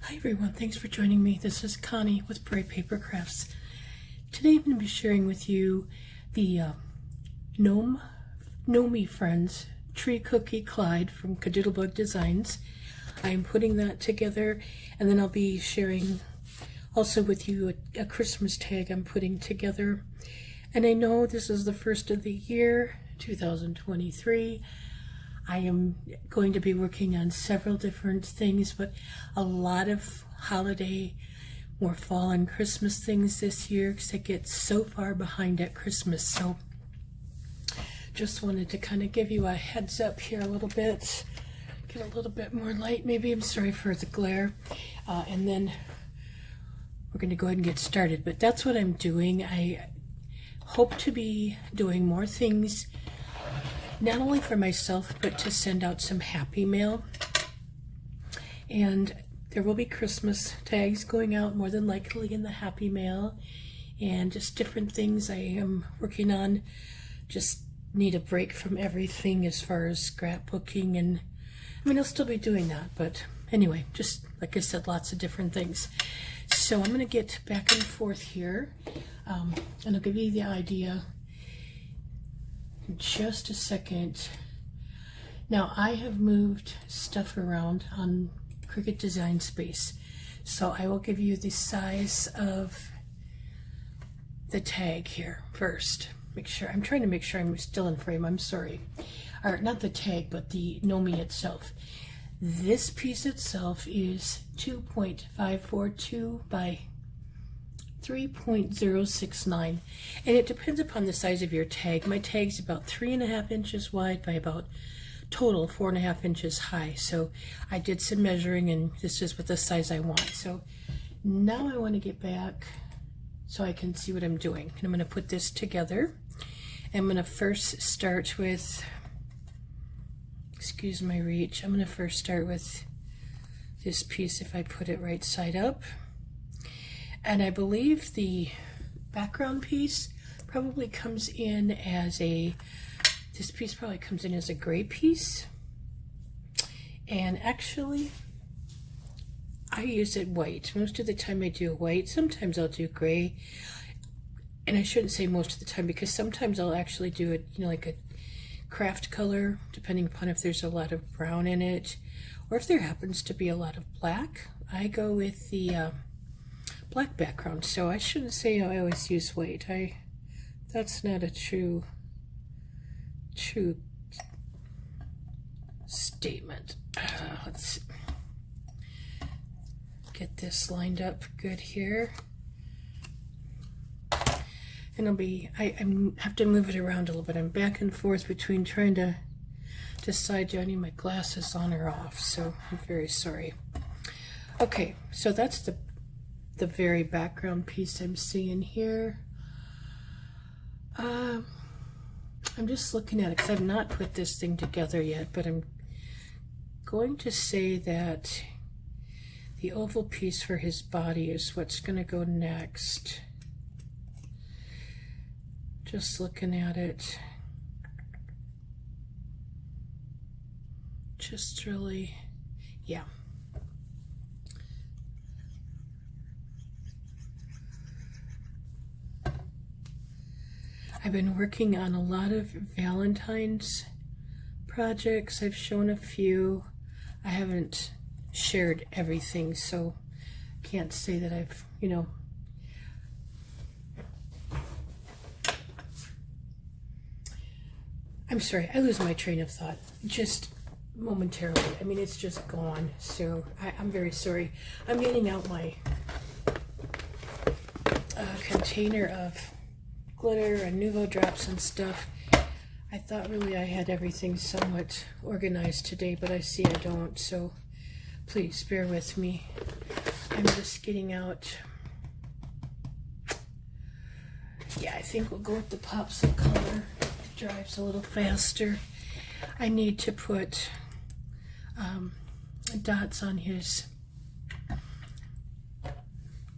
Hi everyone, thanks for joining me. This is Connie with Bright Paper Crafts. Today I'm going to be sharing with you the Gnomey Friends Tree Cookie Clyde from Kadoodle Designs. I'm putting that together, and then I'll be sharing also with you a Christmas tag I'm putting together. And I know this is the first of the year, 2023. I am going to be working on several different things, but a lot of holiday, more fall and Christmas things this year because I get so far behind at Christmas. So just wanted to kind of give you a heads up here a little bit, get a little bit more light maybe. I'm sorry for the glare. And then we're going to go ahead and get started. But that's what I'm doing. I hope to be doing more things, not only for myself, but to send out some happy mail. And there will be Christmas tags going out more than likely in the happy mail, and just different things I am working on. Just need a break from everything as far as scrapbooking, and I mean, I'll still be doing that, but anyway, just like I said, lots of different things. So I'm going to get back and forth here, and I'll give you the idea in just a second. Now I have moved stuff around on Cricut Design Space, so I will give you the size of the tag here first. I'm trying to make sure I'm still in frame. I'm sorry. Or not the tag, but the Gnomey itself. This piece itself is 2.542 by 3.069, and it depends upon the size of your tag. My tag's about 3.5 inches wide by about total 4.5 inches high. So I did some measuring, and this is what the size I want. So now I want to get back so I can see what I'm doing. And I'm going to put this together. I'm going to first start with, excuse my reach, I'm going to first start with this piece if I put it right side up. And I believe the background piece probably comes in as this piece probably comes in as a gray piece. And actually, I use it white. Most of the time I do white. Sometimes I'll do gray. And I shouldn't say most of the time, because sometimes I'll actually do it, like a craft color, depending upon if there's a lot of brown in it, or if there happens to be a lot of black. I go with the black background, so I shouldn't say I always use white. That's not a true statement. Let's get this lined up good here, and I have to move it around a little bit. I'm back and forth between trying to decide, do I need my glasses on or off? So I'm very sorry. Okay, so that's the very background piece I'm seeing here. I'm just looking at it because I've not put this thing together yet, but I'm going to say that the oval piece for his body is what's going to go next. Just looking at it. Just really, yeah. I've been working on a lot of Valentine's projects. I've shown a few. I haven't shared everything, so can't say that I've, I'm sorry, I lose my train of thought just momentarily. I mean, it's just gone, so I'm very sorry. I'm getting out my container of glitter and Nuvo drops and stuff. I thought really I had everything somewhat organized today, but I see I don't, so please bear with me. I'm just getting out. Yeah, I think we'll go with the pops of color. It drives a little faster. I need to put dots on his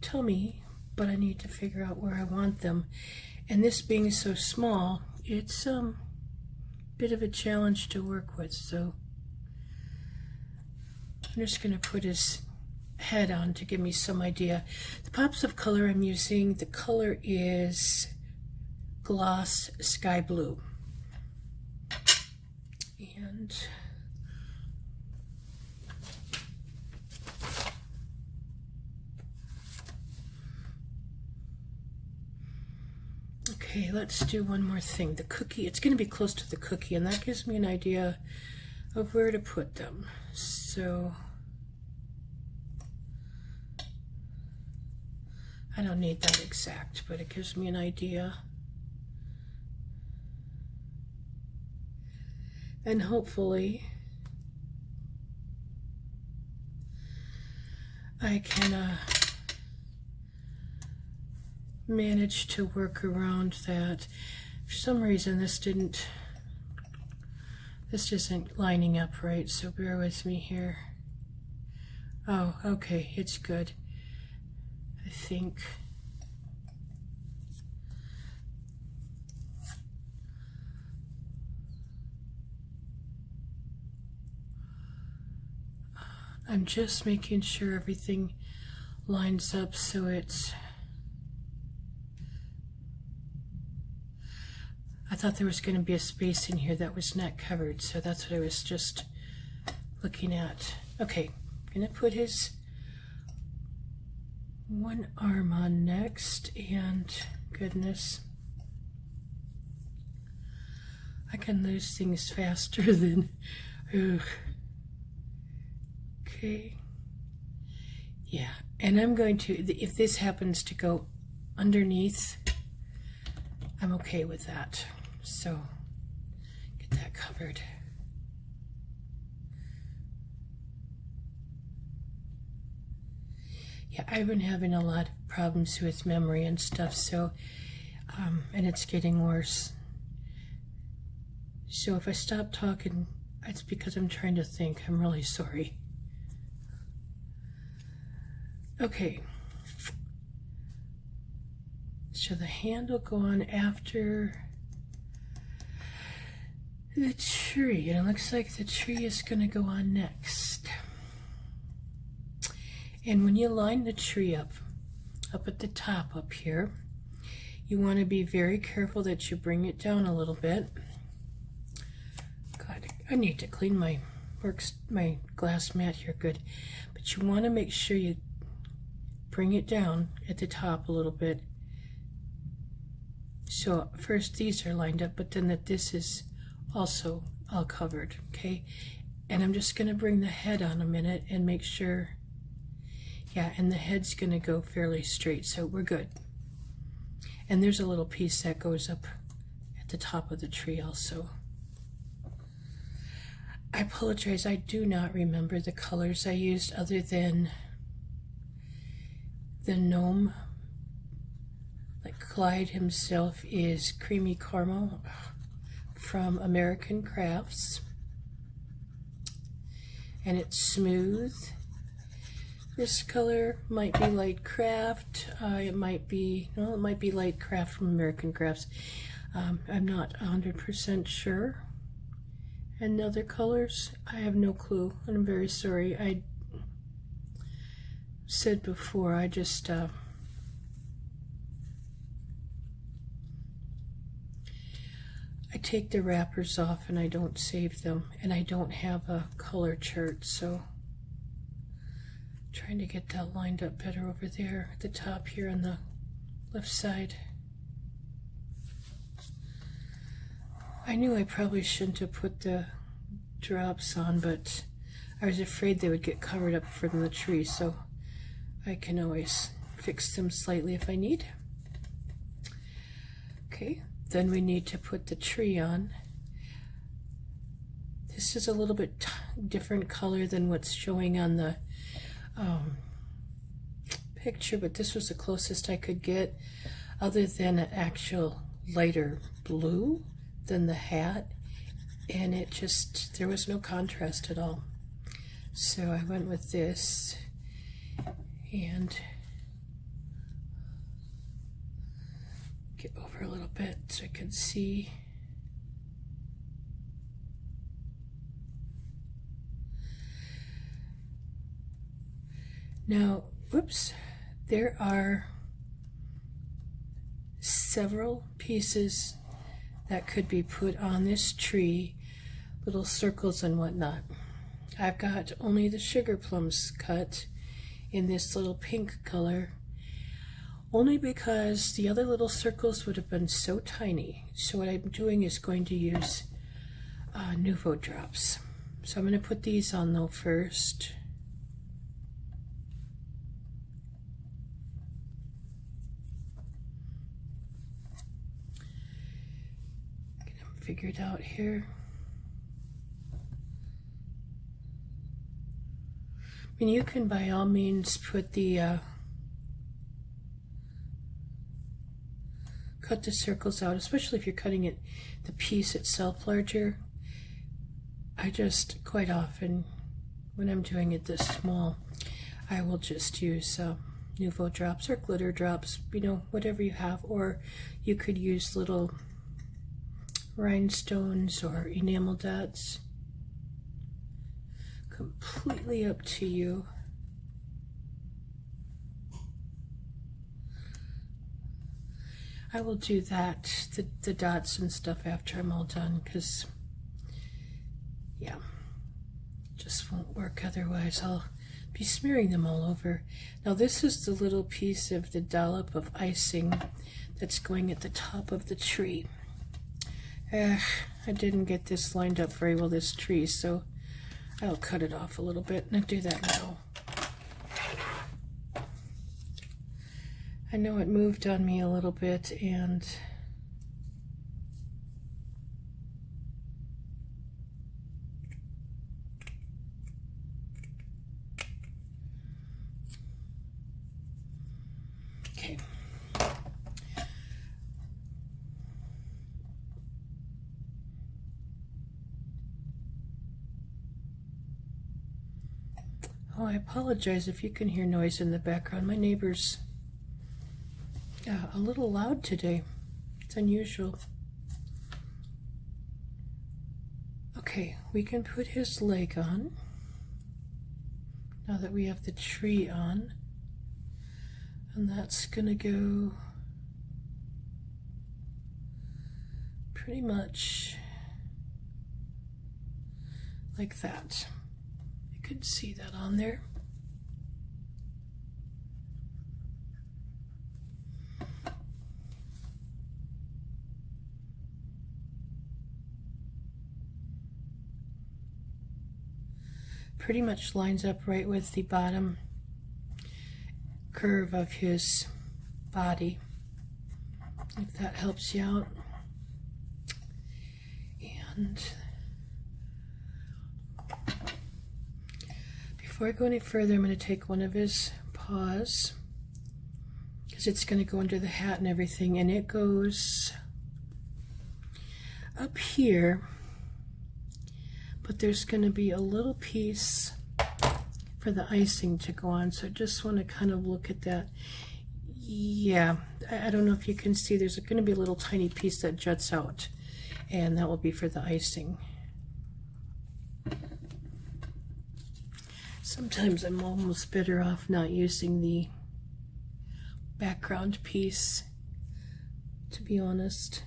tummy, but I need to figure out where I want them. And this being so small, it's a bit of a challenge to work with, so I'm just going to put his head on to give me some idea. The pops of color I'm using, the color is Gloss Sky Blue. And okay, let's do one more thing. The cookie, it's going to be close to the cookie, and that gives me an idea of where to put them. So I don't need that exact, but it gives me an idea. And hopefully I can manage to work around that. For some reason this isn't lining up right, so bear with me here. Oh, okay, it's good. I think. I'm just making sure everything lines up so it's... I thought there was going to be a space in here that was not covered, so that's what I was just looking at. Okay, I'm going to put his one arm on next, and goodness, I can lose things faster than... Ugh. Okay, yeah, and I'm going to, if this happens to go underneath, I'm okay with that. So get that covered. Yeah, I've been having a lot of problems with memory and stuff, so and it's getting worse. So if I stop talking, it's because I'm trying to think. I'm really sorry. Okay, so the hand will go on after the tree, and it looks like the tree is going to go on next. And when you line the tree up at the top up here, you want to be very careful that you bring it down a little bit. God, I need to clean my glass mat here good, but you want to make sure you bring it down at the top a little bit. So first these are lined up, but then that this is also all covered, okay? And I'm just going to bring the head on a minute and make sure, yeah, and the head's going to go fairly straight, so we're good. And there's a little piece that goes up at the top of the tree also. I apologize, I do not remember the colors I used other than the gnome. Like Clyde himself is creamy caramel from American Crafts, and it's smooth. This color might be light craft. It might be light craft from American Crafts. I'm not 100% sure. And the other colors, I have no clue. I'm very sorry. I said before, I just I take the wrappers off and I don't save them, and I don't have a color chart, so I'm trying to get that lined up better over there at the top here on the left side. I knew I probably shouldn't have put the drops on, but I was afraid they would get covered up from the tree, so I can always fix them slightly if I need. Okay, then we need to put the tree on. This is a little bit different color than what's showing on the picture, but this was the closest I could get, other than an actual lighter blue than the hat, and it just, there was no contrast at all. So I went with this, and get over a little bit so I can see. Now, whoops, there are several pieces that could be put on this tree, little circles and whatnot. I've got only the sugar plums cut in this little pink color, only because the other little circles would have been so tiny. So what I'm doing is going to use Nouveau drops. So I'm going to put these on though first. Get them figured out here. And you can by all means put the cut the circles out, especially if you're cutting it the piece itself larger. I just quite often, when I'm doing it this small, I will just use Nouveau drops or glitter drops, you know, whatever you have, or you could use little rhinestones or enamel dots. Completely up to you. I will do that, the dots and stuff after I'm all done, because yeah, just won't work otherwise. I'll be smearing them all over. Now this is the little piece of the dollop of icing that's going at the top of the tree. I didn't get this lined up very well, this tree, so I'll cut it off a little bit, and I'll do that now. I know it moved on me a little bit, and okay. Oh, I apologize if you can hear noise in the background. My neighbor's a little loud today. It's unusual. Okay, we can put his leg on now that we have the tree on, and that's gonna go pretty much like that. You can see that on there. Pretty much lines up right with the bottom curve of his body, if that helps you out. And before I go any further, I'm going to take one of his paws, because it's going to go under the hat and everything, and it goes up here. But there's going to be a little piece for the icing to go on, so I just want to kind of look at that. Yeah, I don't know if you can see, there's going to be a little tiny piece that juts out, and that will be for the icing. Sometimes I'm almost better off not using the background piece, to be honest.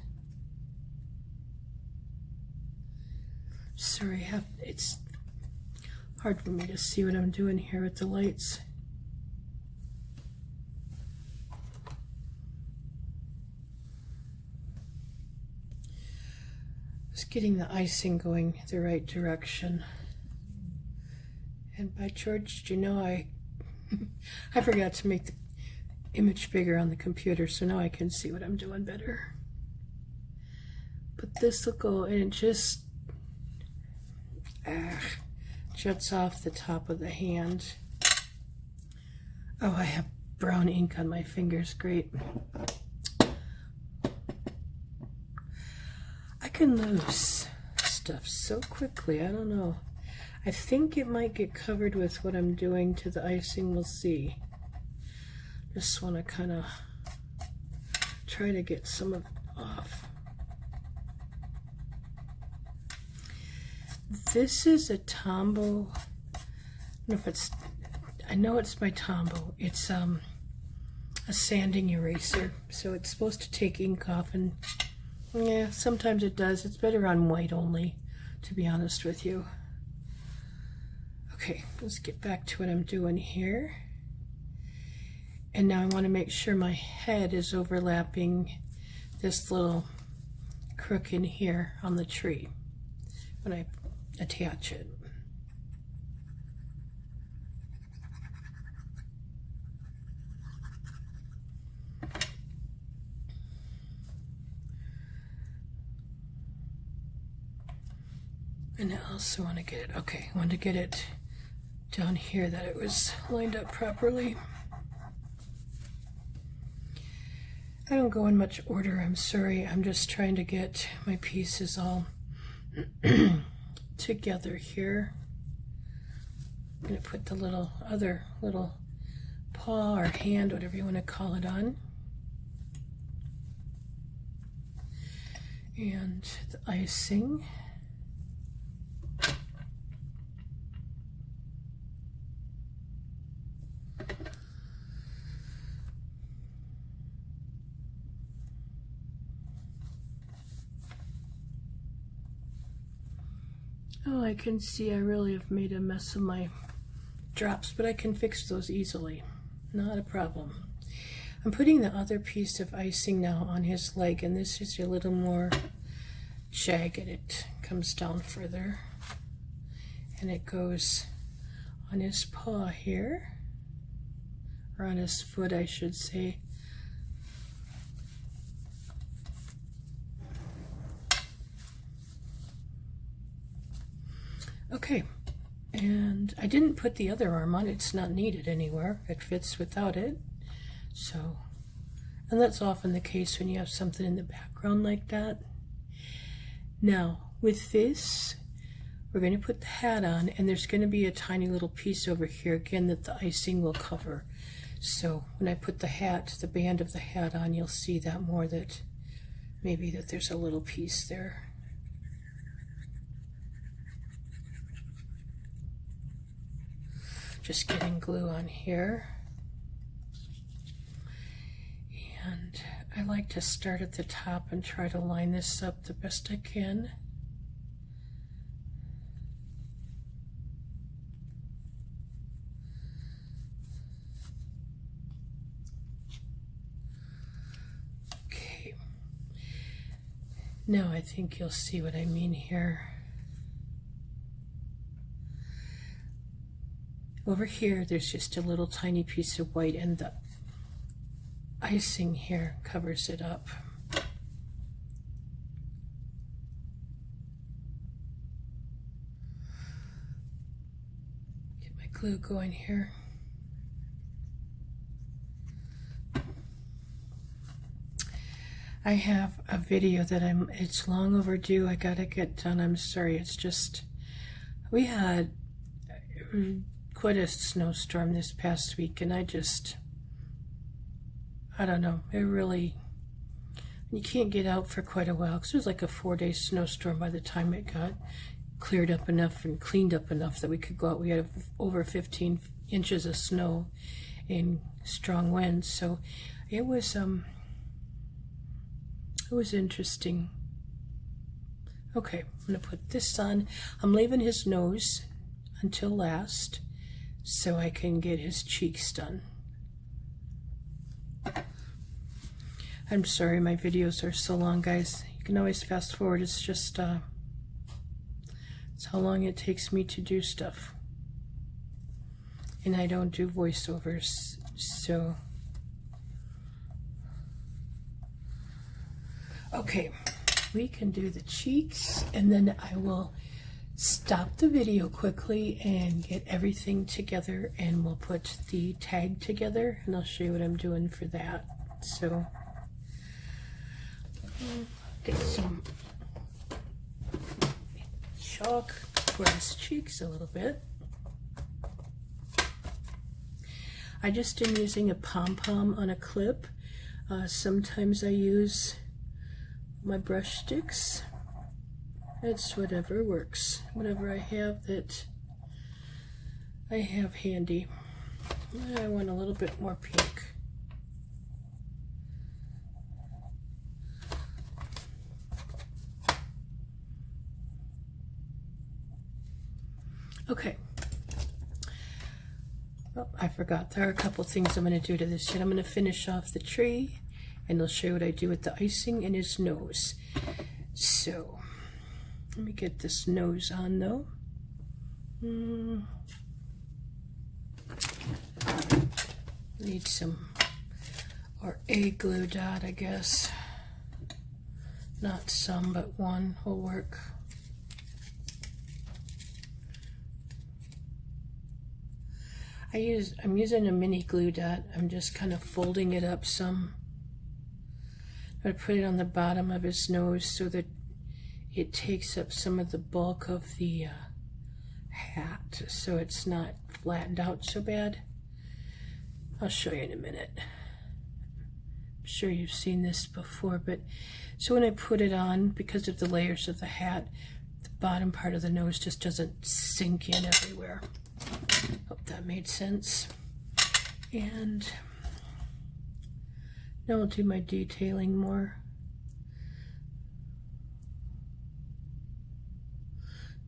Sorry, it's hard for me to see what I'm doing here with the lights. Just getting the icing going the right direction. And by George, you know, I forgot to make the image bigger on the computer, so now I can see what I'm doing better. But this will go, and it just juts off the top of the hand. Oh, I have brown ink on my fingers. Great. I can lose stuff so quickly. I don't know. I think it might get covered with what I'm doing to the icing. We'll see. Just want to kind of try to get some of it off. This is a Tombow, I don't know if it's I know it's by Tombow. It's a sanding eraser, so it's supposed to take ink off, and yeah, sometimes it does. It's better on white only, to be honest with you. Okay, let's get back to what I'm doing here. And now I want to make sure my head is overlapping this little crook in here on the tree when I attach it. And I also want to get it, okay, I want to get it down here that it was lined up properly. I don't go in much order, I'm sorry. I'm just trying to get my pieces all together here. I'm going to put the other little paw or hand, whatever you want to call it, on. And the icing. Oh, I can see I really have made a mess of my drops, but I can fix those easily. Not a problem. I'm putting the other piece of icing now on his leg, and this is a little more jagged. It comes down further, and it goes on his paw here, or on his foot, I should say. Okay, and I didn't put the other arm on. It's not needed anywhere. It fits without it. So, and that's often the case when you have something in the background like that. Now, with this, we're going to put the hat on, and there's going to be a tiny little piece over here again that the icing will cover. So when I put the hat, the band of the hat on, you'll see that more, that maybe that there's a little piece there. Just getting glue on here. And I like to start at the top and try to line this up the best I can. Okay. Now I think you'll see what I mean here. Over here, there's just a little tiny piece of white, and the icing here covers it up. Get my glue going here. I have a video that it's long overdue. I gotta get done. I'm sorry. It's just, we had quite a snowstorm this past week, and I don't know, it really, you can't get out for quite a while, because it was like a 4-day snowstorm by the time it got cleared up enough and cleaned up enough that we could go out. We had over 15 inches of snow and strong winds, so it was interesting. Okay, I'm going to put this on. I'm leaving his nose until last, so I can get his cheeks done. I'm sorry my videos are so long, guys. You can always fast forward. It's just it's how long it takes me to do stuff. And I don't do voiceovers, so okay, we can do the cheeks, and then I will stop the video quickly and get everything together, and we'll put the tag together, and I'll show you what I'm doing for that. So get some chalk for his cheeks a little bit. I just am using a pom-pom on a clip. Sometimes I use my brush sticks. It's whatever works, whatever I have that I have handy. I want a little bit more pink. Okay. Oh, I forgot. There are a couple things I'm going to do to this yet. I'm going to finish off the tree, and I'll show you what I do with the icing in his nose. So, let me get this nose on, though. Need some, or a glue dot, I guess. Not some, but one will work. I'm using a mini glue dot. I'm just kind of folding it up some. I'm going to put it on the bottom of his nose so that it takes up some of the bulk of the hat, so it's not flattened out so bad. I'll show you in a minute. I'm sure you've seen this before, but so when I put it on, because of the layers of the hat, the bottom part of the nose just doesn't sink in everywhere. Hope that made sense. And now I'll do my detailing more.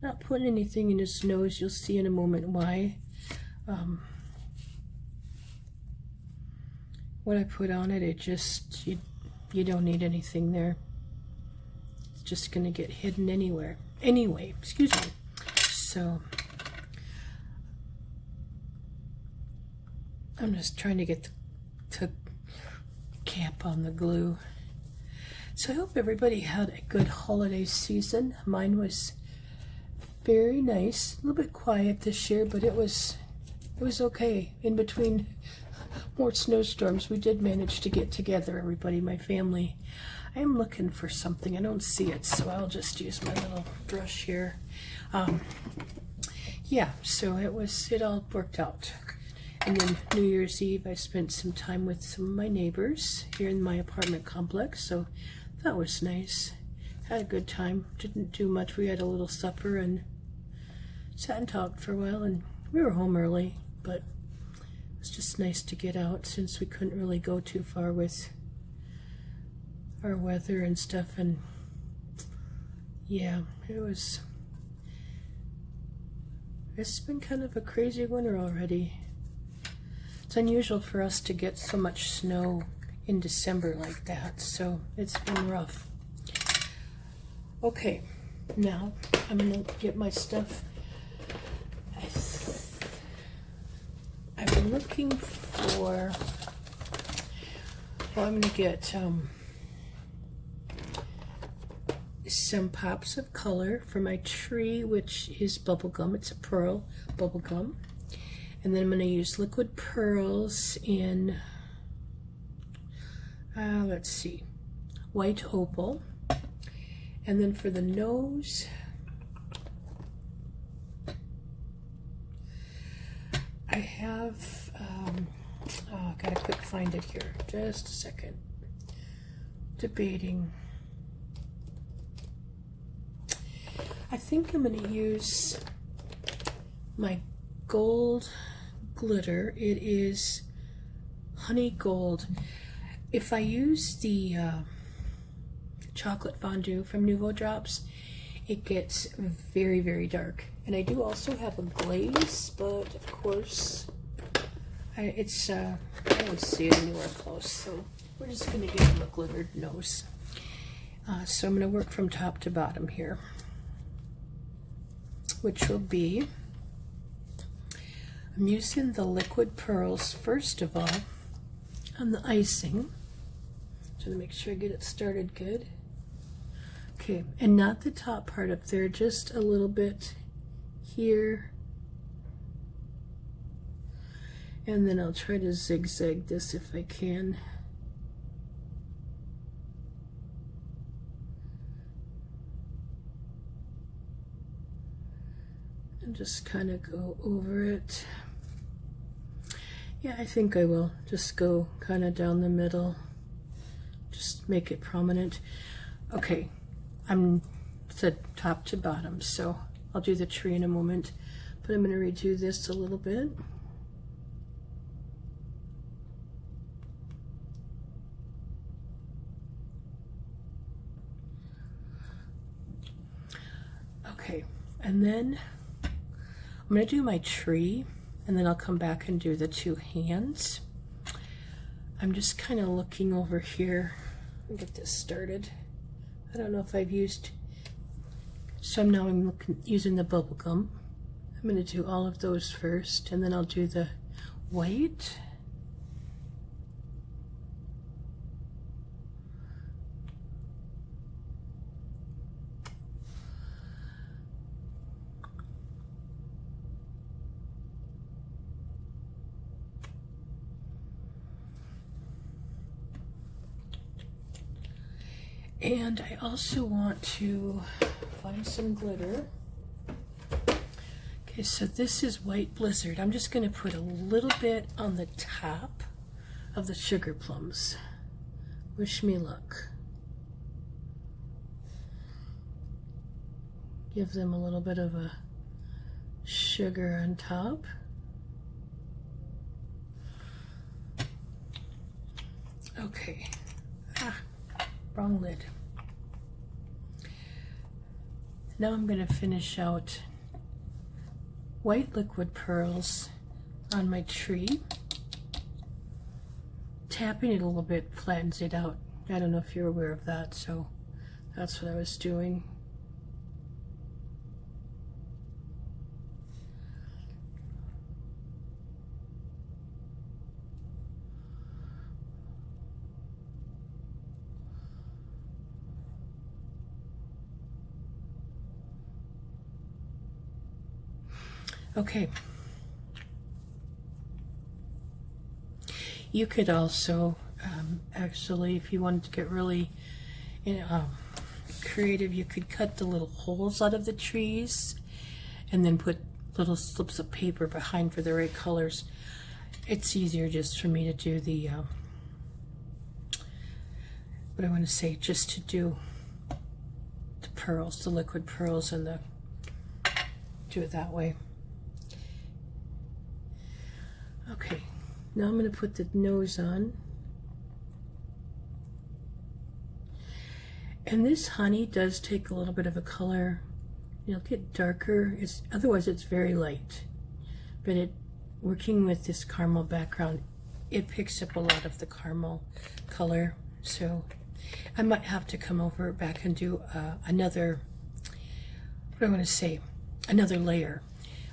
Not putting anything in his nose. You'll see in a moment why. What I put on it, it just, you don't need anything there. It's just going to get hidden anyway, excuse me. So I'm just trying to get the cap on the glue. So I hope everybody had a good holiday season. Mine was very nice. A little bit quiet this year, but it was okay. In between more snowstorms, we did manage to get together, everybody, my family. I am looking for something. I don't see it, so I'll just use my little brush here. Yeah, so it all worked out. And then New Year's Eve, I spent some time with some of my neighbors here in my apartment complex, so that was nice. Had a good time. Didn't do much. We had a little supper and sat and talked for a while, and we were home early, but it was just nice to get out since we couldn't really go too far with our weather and stuff. And yeah, it's been kind of a crazy winter already. It's unusual for us to get so much snow in December like that, so it's been rough. Okay, now I'm going to get my stuff. I've been looking for, well, I'm going to get some pops of color for my tree, which is bubblegum. It's a pearl bubblegum. And then I'm going to use liquid pearls in, let's see, white opal. And then for the nose, I have, gotta quick find it here, just a second, debating. I think I'm gonna use my gold glitter. It is honey gold. If I use the chocolate fondue from Nouveau Drops, it gets very, very dark. And I do also have a glaze, but of course, I don't see it anywhere close. So we're just going to give him a glittered nose. So I'm going to work from top to bottom here, which will be, I'm using the liquid pearls first of all on the icing. So to make sure I get it started good. Okay, and not the top part up there, just a little bit here. And then I'll try to zigzag this if I can. And just kind of go over it. Yeah, I think I will just go kind of down the middle. Just make it prominent. Okay, I'm said top to bottom, so I'll do the tree in a moment, but I'm going to redo this a little bit. And then I'm going to do my tree, and then I'll come back and do the two hands. I'm just kind of looking over here and get this started. I don't know if I've used, so now I'm using the bubble gum. I'm going to do all of those first, and then I'll do the white. And I also want to find some glitter. Okay, so this is White Blizzard. I'm just going to put a little bit on the top of the sugar plums. Wish me luck. Give them a little bit of a sugar on top. Okay. Wrong lid. Now I'm going to finish out white liquid pearls on my tree. Tapping it a little bit flattens it out. I don't know if you're aware of that, so that's what I was doing. Okay. You could also, actually, if you wanted to get really creative, you could cut the little holes out of the trees and then put little slips of paper behind for the right colors. It's easier just for me to do the, what I want to say, just to do the pearls, the liquid pearls, and do it that way. Okay, now I'm going to put the nose on. And this honey does take a little bit of a color. It'll get darker. Otherwise it's very light. But working with this caramel background, it picks up a lot of the caramel color. So I might have to come over back and do another, what do I want to say, another layer.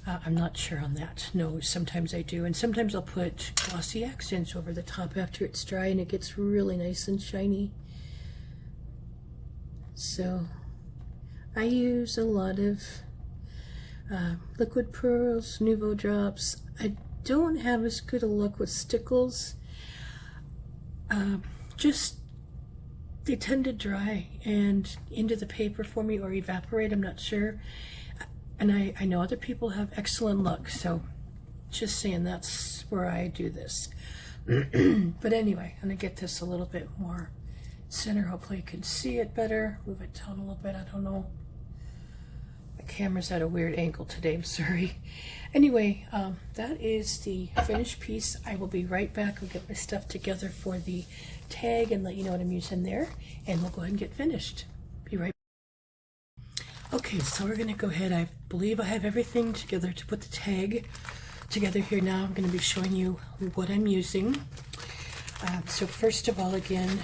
I'm not sure on that. No, sometimes I do. And sometimes I'll put glossy accents over the top after it's dry and it gets really nice and shiny. So I use a lot of liquid pearls, Nouveau drops. I don't have as good a luck with stickles. Just they tend to dry and into the paper for me or evaporate, I'm not sure. And I know other people have excellent luck, so just saying that's where I do this. But anyway, I'm going to get this a little bit more center. Hopefully you can see it better. Move it down a little bit, I don't know. My camera's at a weird angle today, I'm sorry. Anyway, that is the finished piece. I will be right back. I'll get my stuff together for the tag and let you know what I'm using there. And we'll go ahead and get finished. Be right back. Okay, so we're going to go ahead. I believe I have everything together to put the tag together here now. I'm going to be showing you what I'm using. So first of all, again,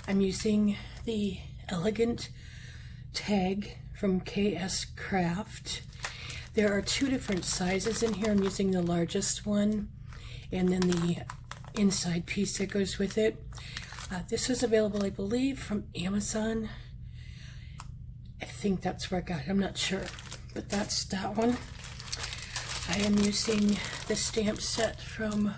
I'm using the Elegant tag from KS Craft. There are two different sizes in here. I'm using the largest one and then the inside piece that goes with it. This is available, I believe, from Amazon. I think that's where I got it. I'm not sure, but that's that one. I am using the stamp set from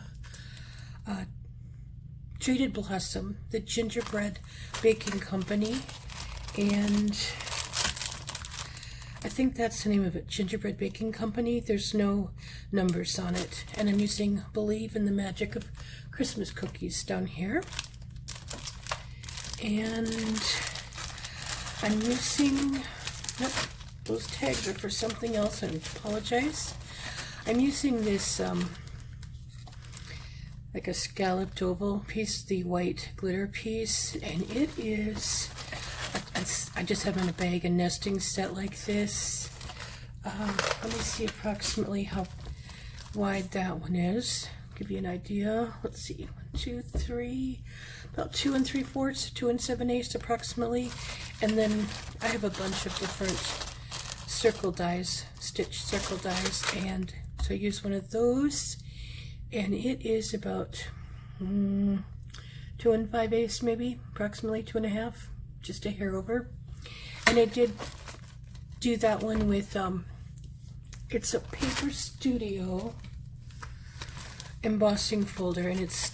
Treated Blossom, the gingerbread baking company, and I think that's the name of it, Gingerbread Baking Company. There's no numbers on it, and I'm using Believe in the Magic of Christmas Cookies down here, and I'm using, nope, those tags are for something else, I apologize. I'm using this like a scalloped oval piece, the white glitter piece, and it is I just have in a bag a nesting set like this. Let me see approximately how wide that one is. Give you an idea. Let's see, 1, 2, 3, about 2 3/4, 2 7/8 approximately. And then I have a bunch of different circle dies, stitched circle dies, and so I use one of those, and it is about 2 5/8 maybe, approximately 2.5, just a hair over. And I did do that one with it's a Paper Studio embossing folder, and it's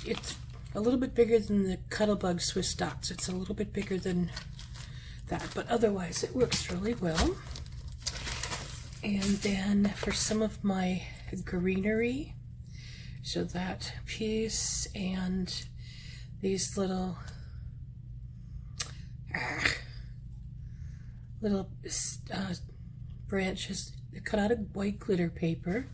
a little bit bigger than the Cuddlebug Swiss dots. It's a little bit bigger than that, but otherwise it works really well. And then for some of my greenery, so that piece and these little branches cut out of white glitter paper,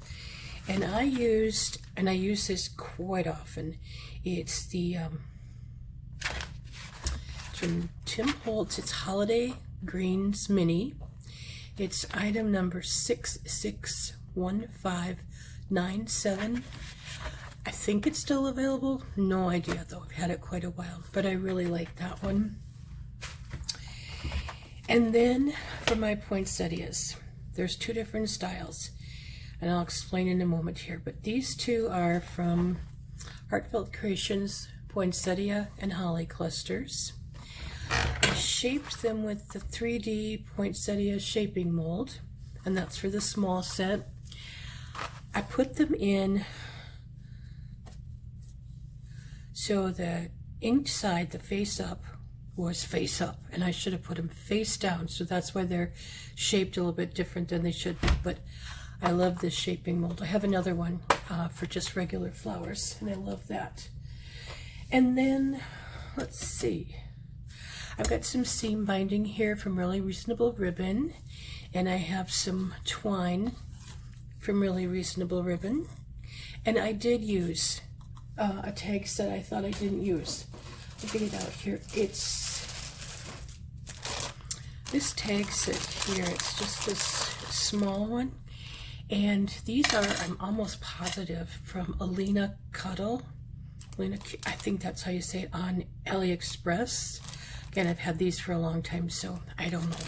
and I use this quite often. It's the from Tim Holtz. It's Holiday Greens Mini. It's item number 661597. I think it's still available. No idea though. I've had it quite a while, but I really like that one. And then for my poinsettias, there's 2 different styles, and I'll explain in a moment here. But these 2 are from Heartfelt Creations Poinsettia and Holly Clusters. I shaped them with the 3D poinsettia shaping mold, and that's for the small set. I put them in so the inked side, the face up, was face up, and I should have put them face down, so that's why they're shaped a little bit different than they should be. But I love this shaping mold. I have another one for just regular flowers, and I love that. And then let's see, I've got some seam binding here from Really Reasonable Ribbon, and I have some twine from Really Reasonable Ribbon, and I did use a tag set I thought I didn't use. I'll get it out here. It's this tag set here. It's just this small one, and these are, I'm almost positive, from Alina Cuddle. I think that's how you say it, on AliExpress. Again, I've had these for a long time, so I don't know.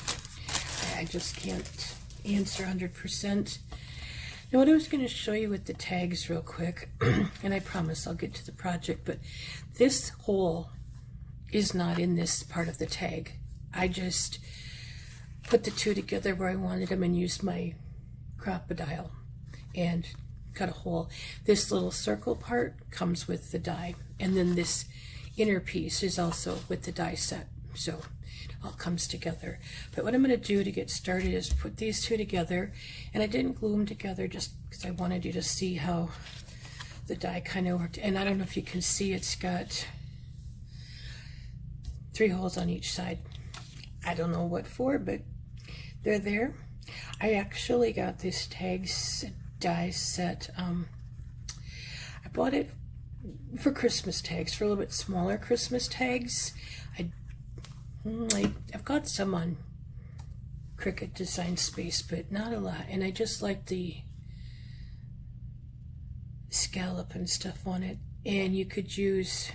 I just can't answer 100%. Now, what I was going to show you with the tags real quick, and I promise I'll get to the project, but this hole is not in this part of the tag. I just put the 2 together where I wanted them and used my crocodile and cut a hole. This little circle part comes with the die, and then this inner piece is also with the die set, so it all comes together. But what I'm going to do to get started is put these 2 together, and I didn't glue them together just because I wanted you to see how the die kind of worked. And I don't know if you can see, it's got 3 holes on each side. I don't know what for, but they're there. I actually got this tags die set. I bought it for Christmas tags, for a little bit smaller Christmas tags. I've got some on Cricut Design Space, but not a lot. And I just like the scallop and stuff on it. And you could use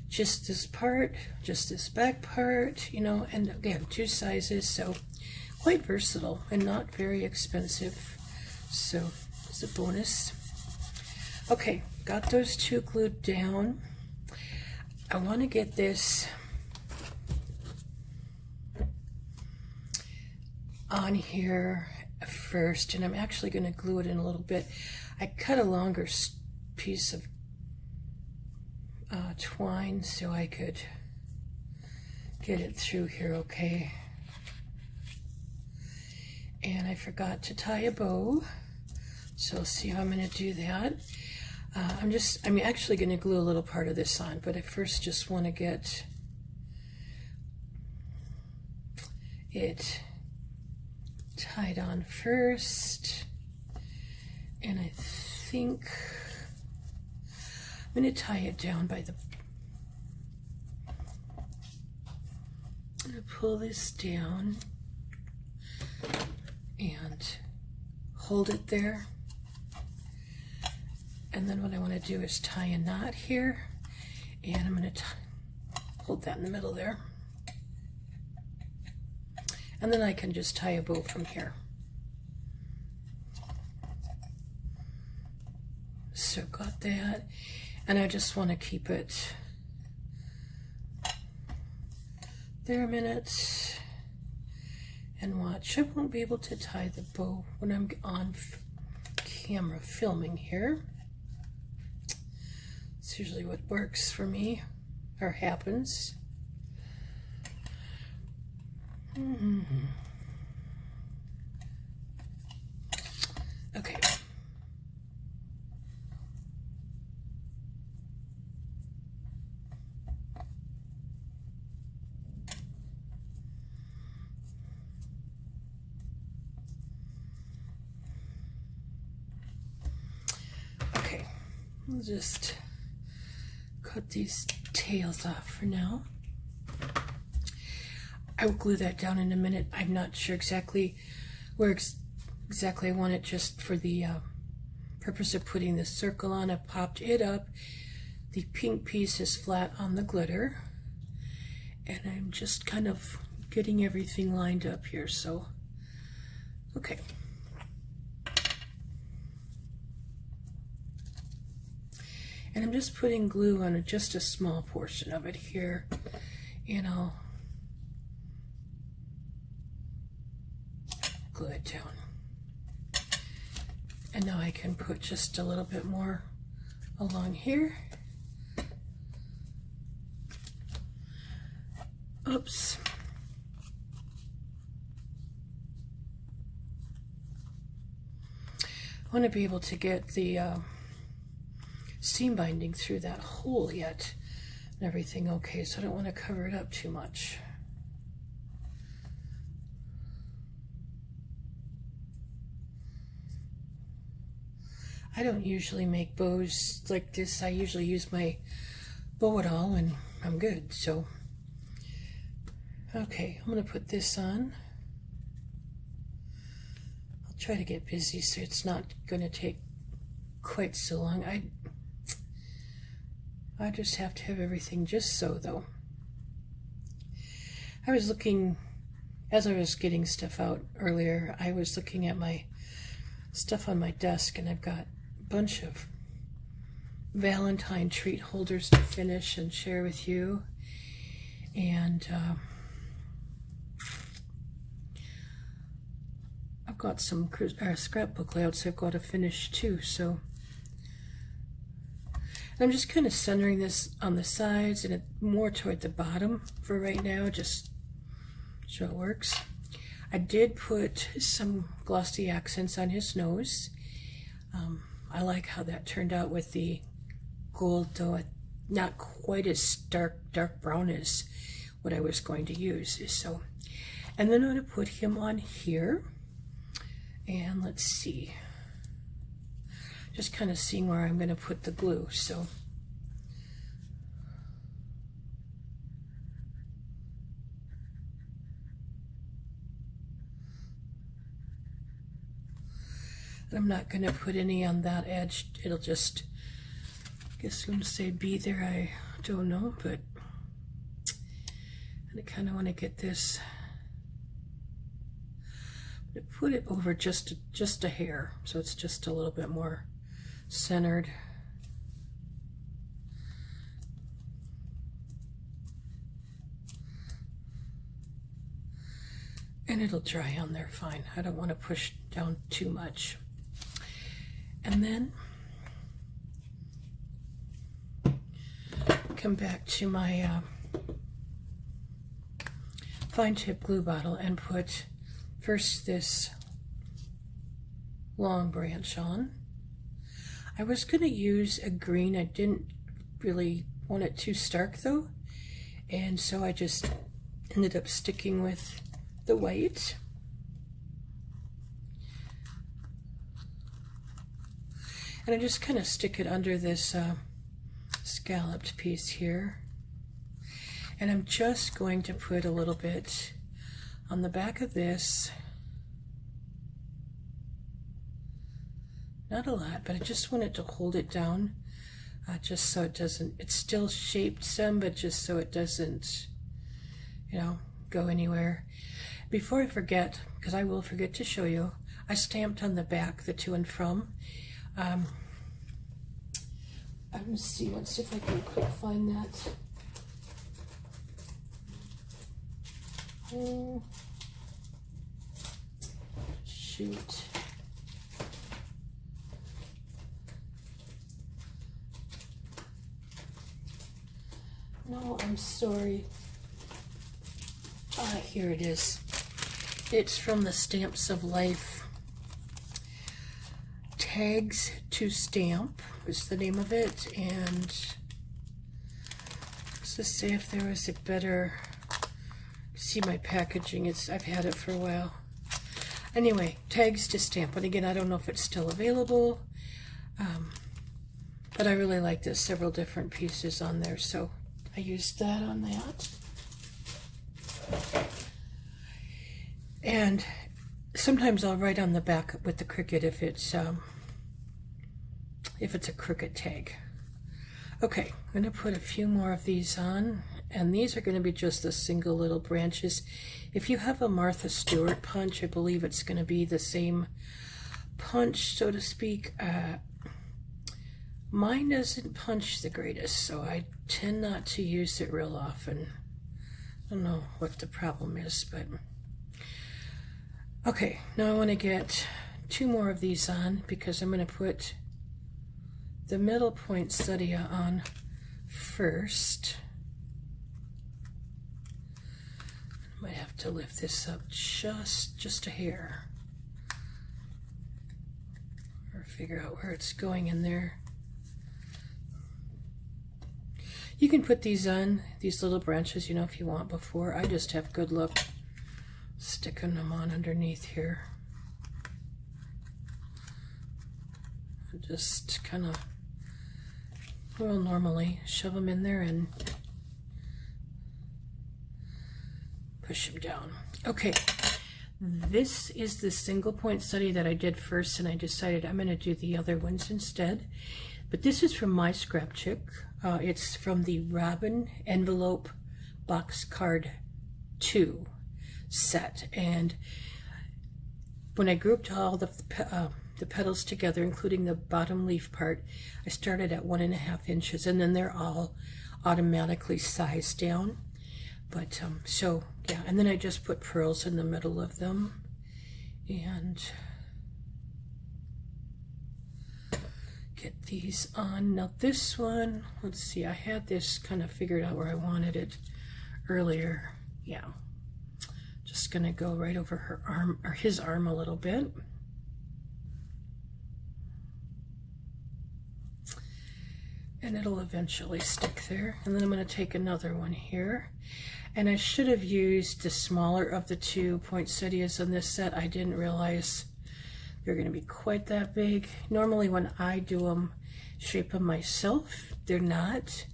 just this part, just this back part, you know, and again, 2 sizes, so quite versatile and not very expensive. So it's a bonus. Okay, got those 2 glued down. I want to get this on here first, and I'm actually going to glue it in a little bit. I cut a longer piece of twine so I could get it through here okay. And I forgot to tie a bow, so let's see how I'm going to do that. I'm actually going to glue a little part of this on, but I first just want to get it tied on first, and I think I'm going to tie it down by the pull this down and hold it there. And then what I want to do is tie a knot here, and I'm going to hold that in the middle there. And then I can just tie a bow from here. So got that, and I just want to keep it there a minute and watch. I won't be able to tie the bow when I'm on camera filming here. It's usually what works for me, or happens. Okay. Okay, I'll just cut these tails off for now. I will glue that down in a minute. I'm not sure exactly where exactly I want it, just for the purpose of putting the circle on. I popped it up. The pink piece is flat on the glitter, and I'm just kind of getting everything lined up here. So, okay. And I'm just putting glue on just a small portion of it here, and I'll glue it down. And now I can put just a little bit more along here. Oops. I want to be able to get the seam binding through that hole yet and everything okay, so I don't want to cover it up too much. I don't usually make bows like this. I usually use my bow-it-all and I'm good. So, okay, I'm going to put this on. I'll try to get busy so it's not going to take quite so long. I just have to have everything just so, though. I was looking, as I was getting stuff out earlier, I was looking at my stuff on my desk, and I've got bunch of Valentine treat holders to finish and share with you, and I've got some scrapbook layouts I've got to finish too. So I'm just kind of centering this on the sides and more toward the bottom for right now, just so it works. I did put some glossy accents on his nose. I like how that turned out with the gold, though not quite as dark brown as what I was going to use. So, and then I'm going to put him on here, and let's see, just kind of seeing where I'm going to put the glue. So I'm not going to put any on that edge. It'll just, I guess I'm going to say be there. I don't know, but I kind of want to get this, put it over just a hair, so it's just a little bit more centered. And it'll dry on there fine. I don't want to push down too much. And then come back to my fine tip glue bottle and put first this long branch on. I was going to use a green. I didn't really want it too stark though, and so I just ended up sticking with the white. And I just kind of stick it under this scalloped piece here. And I'm just going to put a little bit on the back of this. Not a lot, but I just want it to hold it down, just so it doesn't, it's still shaped some, but just so it doesn't, you know, go anywhere. Before I forget, because I will forget to show you, I stamped on the back the to and from. I'm going to see, let's see if I can quick find that. Shoot. No, I'm sorry. Here it is. It's from the Stamps of Life. Tags to Stamp is the name of it, and let's just say if there was a better, see my packaging, I've had it for a while. Anyway, Tags to Stamp, and again, I don't know if it's still available, but I really like this, several different pieces on there, so I used that on that. And sometimes I'll write on the back with the Cricut if it's a crooked tag. Okay, I'm going to put a few more of these on, and these are going to be just the single little branches. If you have a Martha Stewart punch, I believe it's going to be the same punch, so to speak. Mine doesn't punch the greatest, so I tend not to use it real often. I don't know what the problem is, but okay, now I want to get 2 more of these on because I'm going to put the middle poinsettia on first. I might have to lift this up just a hair, or figure out where it's going in there. You can put these on, these little branches, you know, if you want before. I just have good luck sticking them on underneath here. Just kind of, well, normally shove them in there and push them down. Okay, this is the single poinsettia that I did first, and I decided I'm going to do the other ones instead. But this is from my scrap chick. It's from the Robin Envelope Box Card 2 set. And when I grouped all the petals together, including the bottom leaf part, I started at 1.5 inches, and then they're all automatically sized down. But so yeah, and then I just put pearls in the middle of them, and get these on. Now this one, let's see, I had this kind of figured out where I wanted it earlier. Yeah, just gonna go right over her arm, or his arm, a little bit. And it'll eventually stick there. And then I'm going to take another one here. And I should have used the smaller of the 2 poinsettias on this set. I didn't realize they're going to be quite that big. Normally when I do them, shape them myself, they're not.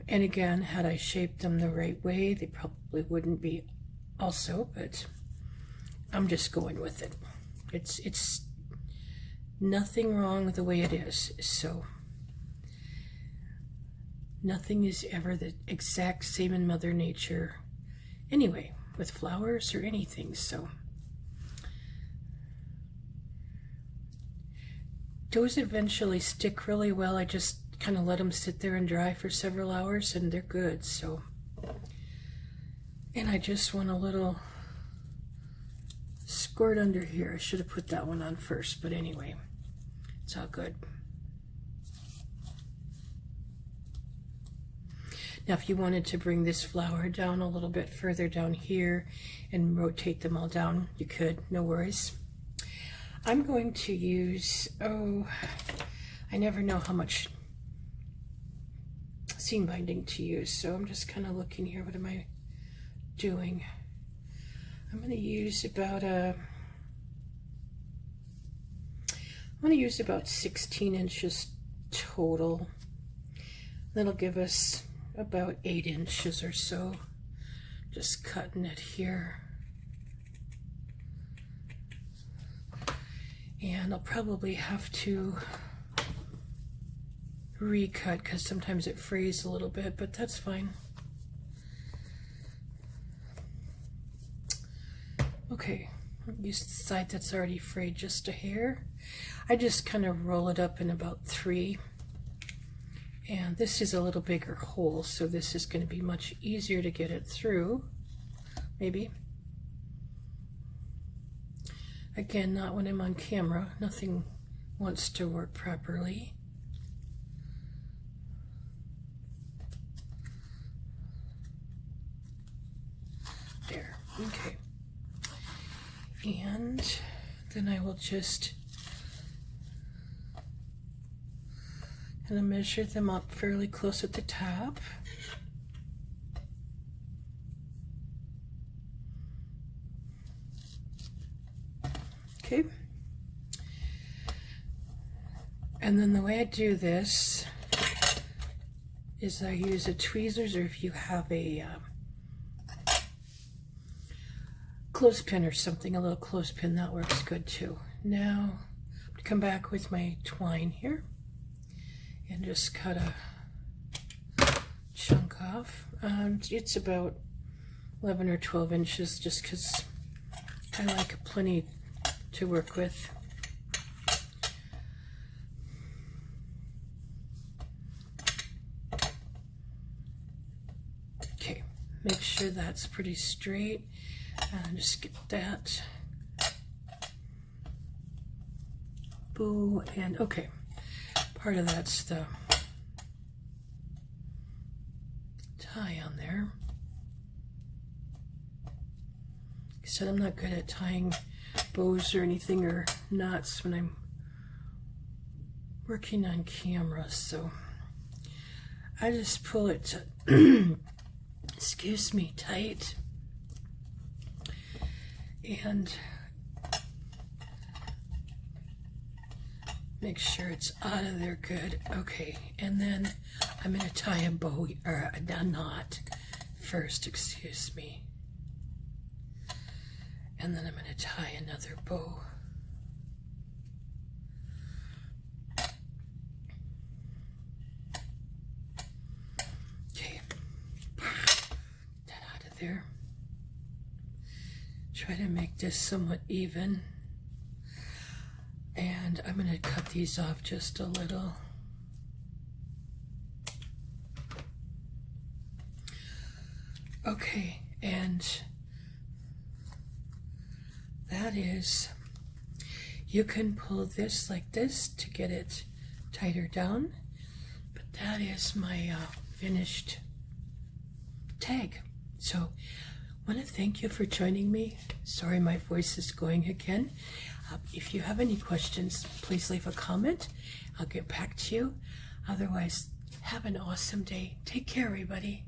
And again, had I shaped them the right way, they probably wouldn't be also, but I'm just going with it. It's nothing wrong with the way it is, so nothing is ever the exact same in Mother Nature anyway, with flowers or anything. So those eventually stick really well. I just kind of let them sit there and dry for several hours, and they're good. So, and I just want a little squirt under here. I should have put that one on first, but anyway, it's all good. Now, if you wanted to bring this flower down a little bit further down here and rotate them all down, you could, no worries. I'm going to use, I never know how much seam binding to use, so I'm just kind of looking here. What am I doing? I'm going to use about 16 inches total. That'll give us about 8 inches or so. Just cutting it here. And I'll probably have to recut because sometimes it frays a little bit, but that's fine. Okay, use the side that's already frayed just a hair. I just kind of roll it up in about 3. And this is a little bigger hole, so this is going to be much easier to get it through, maybe. Again, not when I'm on camera. Nothing wants to work properly. There, okay. And then I will just kind of measure them up fairly close at the top. Okay. And then the way I do this is I use a tweezers, or if you have a clothespin or something, a little clothespin, that works good too. Now, I'm going to come back with my twine here and just cut a chunk off. It's about 11 or 12 inches just because I like plenty to work with. Okay, make sure that's pretty straight. And just get that bow, and okay, part of that's the tie on there. Like I said, I'm not good at tying bows or anything, or knots when I'm working on camera, so I just pull it excuse me, tight. And make sure it's out of there good. Okay, and then I'm going to tie a bow, or a knot first, excuse me. And then I'm going to tie another bow. Okay, that out of there. Try to make this somewhat even, and I'm going to cut these off just a little. Okay, and that is, you can pull this like this to get it tighter down, but that is my finished tag. So I want to thank you for joining me. Sorry my voice is going again. If you have any questions, please leave a comment. I'll get back to you. Otherwise, have an awesome day. Take care, everybody.